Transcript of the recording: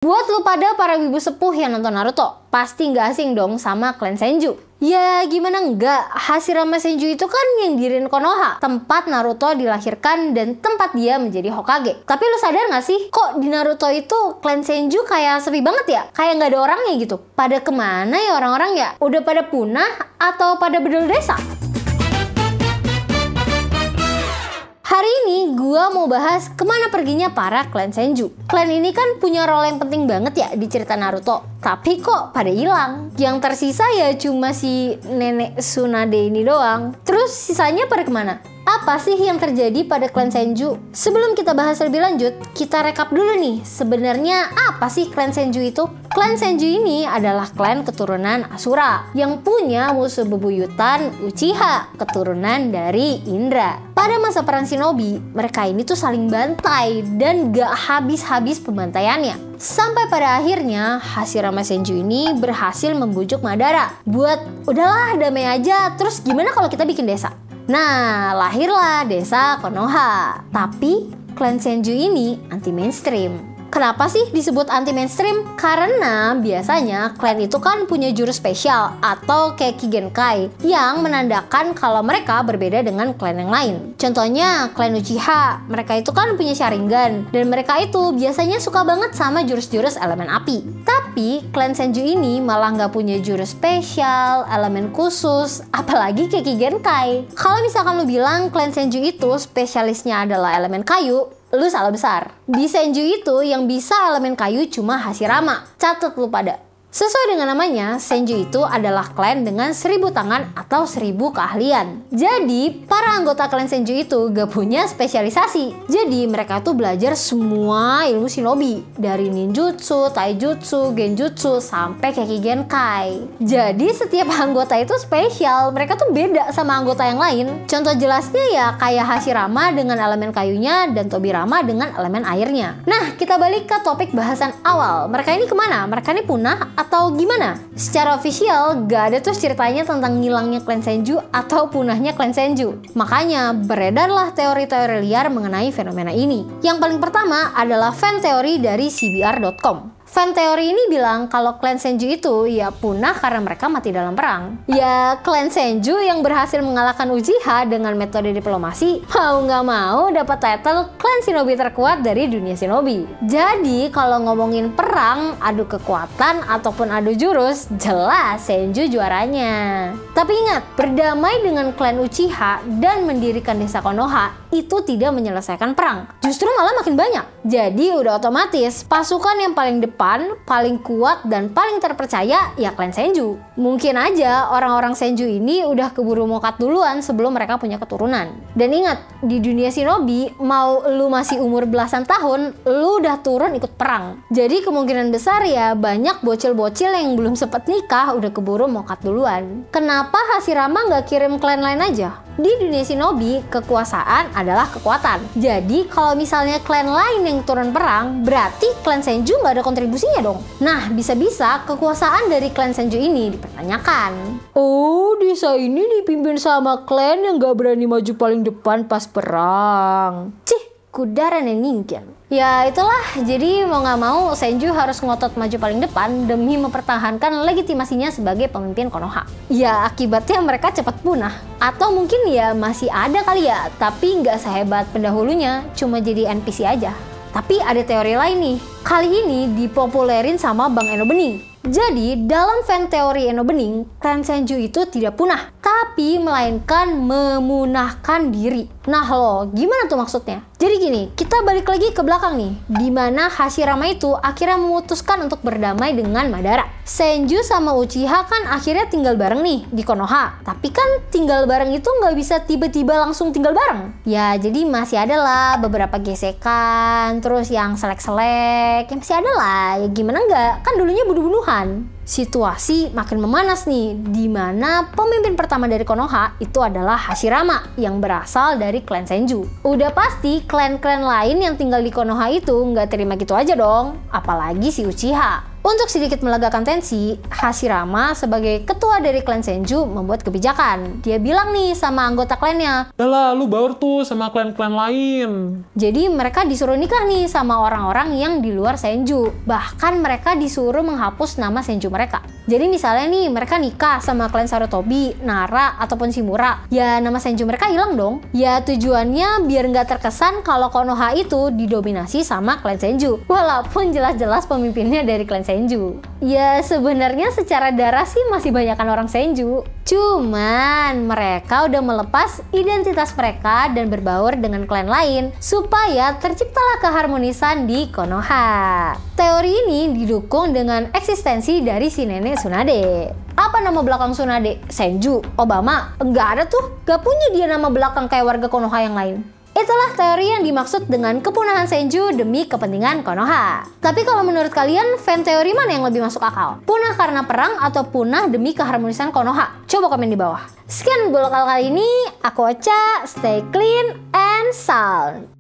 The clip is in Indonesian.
Buat lu pada para wibu sepuh yang nonton Naruto, pasti nggak asing dong sama klan Senju. Ya gimana enggak, Hashirama Senju itu kan yang diriin Konoha, tempat Naruto dilahirkan dan tempat dia menjadi Hokage. Tapi lu sadar gak sih, kok di Naruto itu klan Senju kayak sepi banget ya? Kayak nggak ada orangnya gitu. Pada kemana ya orang-orang ya? Udah pada punah atau pada bedol desa? Hari ini gua mau bahas kemana perginya para klan Senju. Klan ini kan punya role yang penting banget ya di cerita Naruto. Tapi kok pada hilang? Yang tersisa ya cuma si nenek Tsunade ini doang. Terus sisanya pada kemana? Apa sih yang terjadi pada klan Senju? Sebelum kita bahas lebih lanjut, kita rekap dulu nih. Sebenarnya apa sih klan Senju itu? Klan Senju ini adalah klan keturunan Asura yang punya musuh bebuyutan Uchiha, keturunan dari Indra. Pada masa perang Shinobi, mereka ini tuh saling bantai dan gak habis-habis pembantaiannya. Sampai pada akhirnya Hashirama Senju ini berhasil membujuk Madara buat udahlah damai aja, terus gimana kalau kita bikin desa? Nah, lahirlah desa Konoha. Tapi klan Senju ini anti mainstream. Kenapa sih disebut anti mainstream? Karena biasanya klan itu kan punya jurus spesial atau Keiki Genkai yang menandakan kalau mereka berbeda dengan klan yang lain. Contohnya klan Uchiha, mereka itu kan punya Sharingan dan mereka itu biasanya suka banget sama jurus-jurus elemen api. Tapi klan Senju ini malah nggak punya jurus spesial, elemen khusus, apalagi Keiki Genkai. Kalau misalkan lu bilang klan Senju itu spesialisnya adalah elemen kayu, lu salah besar. Di Senju itu yang bisa elemen kayu cuma Hashirama. Catat lu pada. Sesuai dengan namanya, Senju itu adalah klan dengan 1000 tangan atau 1000 keahlian. Jadi, para anggota klan Senju itu gak punya spesialisasi. Jadi, mereka tuh belajar semua ilmu shinobi. Dari ninjutsu, taijutsu, genjutsu, sampai Keiki Genkai. Jadi, setiap anggota itu spesial. Mereka tuh beda sama anggota yang lain. Contoh jelasnya ya kayak Hashirama dengan elemen kayunya dan Tobirama dengan elemen airnya. Nah, kita balik ke topik bahasan awal. Mereka ini kemana? Mereka ini punah atau gimana? Secara official gak ada tuh ceritanya tentang ngilangnya klan Senju atau punahnya klan Senju. Makanya beredarlah teori-teori liar mengenai fenomena ini. Yang paling pertama adalah fan teori dari CBR.com. Fan teori ini bilang kalau klan Senju itu ya punah karena mereka mati dalam perang. Ya klan Senju yang berhasil mengalahkan Uchiha dengan metode diplomasi mau nggak mau dapat title klan shinobi terkuat dari dunia shinobi. Jadi kalau ngomongin perang, adu kekuatan ataupun adu jurus, jelas Senju juaranya. Tapi ingat, berdamai dengan klan Uchiha dan mendirikan desa Konoha itu tidak menyelesaikan perang. Justru malah makin banyak. Jadi udah otomatis pasukan yang paling depan, paling kuat dan paling terpercaya ya klan Senju. Mungkin aja orang-orang Senju ini udah keburu mokat duluan sebelum mereka punya keturunan. Dan ingat, di dunia shinobi mau lu masih umur belasan tahun, lu udah turun ikut perang. Jadi kemungkinan besar ya banyak bocil-bocil yang belum sempet nikah udah keburu mokat duluan. Kenapa Hashirama nggak kirim klan lain aja? Di dunia shinobi, kekuasaan adalah kekuatan. Jadi kalau misalnya klan lain yang turun perang, berarti klan Senju nggak ada kontribusinya dong. Nah, bisa-bisa kekuasaan dari klan Senju ini dipertanyakan. Oh, desa ini dipimpin sama klan yang nggak berani maju paling depan pas perang. Cih, kudaran yang nyingkir. Ya itulah, jadi mau nggak mau Senju harus ngotot maju paling depan demi mempertahankan legitimasinya sebagai pemimpin Konoha. Ya akibatnya mereka cepat punah. Atau mungkin ya masih ada kali ya, tapi nggak sehebat pendahulunya, cuma jadi NPC aja. Tapi ada teori lain nih, kali ini dipopulerin sama Bang Eno Bening. Jadi dalam fan teori Eno Bening, klan Senju itu tidak punah, tapi melainkan memunahkan diri. Nah lo, gimana tuh maksudnya? Jadi gini, kita balik lagi ke belakang nih, dimana Hashirama itu akhirnya memutuskan untuk berdamai dengan Madara. Senju sama Uchiha kan akhirnya tinggal bareng nih di Konoha. Tapi kan tinggal bareng itu nggak bisa tiba-tiba langsung tinggal bareng. Ya jadi masih ada lah beberapa gesekan, terus yang selek-selek, yang masih ada lah. Ya gimana nggak? Kan dulunya bunuh-bunuhan. Situasi makin memanas nih, dimana pemimpin pertama dari Konoha itu adalah Hashirama yang berasal dari klan Senju. Udah pasti klan-klan lain yang tinggal di Konoha itu nggak terima gitu aja dong, apalagi si Uchiha. Untuk sedikit melegakan tensi, Hashirama sebagai ketua dari klan Senju membuat kebijakan. Dia bilang nih sama anggota klannya, "Udah lah, lu baur tuh sama klan-klan lain." jadi mereka disuruh nikah nih sama orang-orang yang di luar Senju. Bahkan mereka disuruh menghapus nama Senju mereka. Jadi misalnya nih mereka nikah sama klan Sarutobi, Nara, ataupun Shimura. Ya nama Senju mereka hilang dong. Ya tujuannya biar nggak terkesan kalau Konoha itu didominasi sama klan Senju. Walaupun jelas-jelas pemimpinnya dari klan Senju. Ya sebenarnya secara darah sih masih banyakan orang Senju. Cuman mereka udah melepas identitas mereka dan berbaur dengan klan lain supaya terciptalah keharmonisan di Konoha. Teori ini didukung dengan eksistensi dari si nenek Tsunade. Apa nama belakang Tsunade? Senju? Obama? Enggak ada tuh. Gak punya dia nama belakang kayak warga Konoha yang lain. Itulah teori yang dimaksud dengan kepunahan Senju demi kepentingan Konoha. Tapi kalau menurut kalian, fan teori mana yang lebih masuk akal? Punah karena perang atau punah demi keharmonisan Konoha? Coba komen di bawah. Sekian Bulokal kali ini, aku Ocha, stay clean and sound.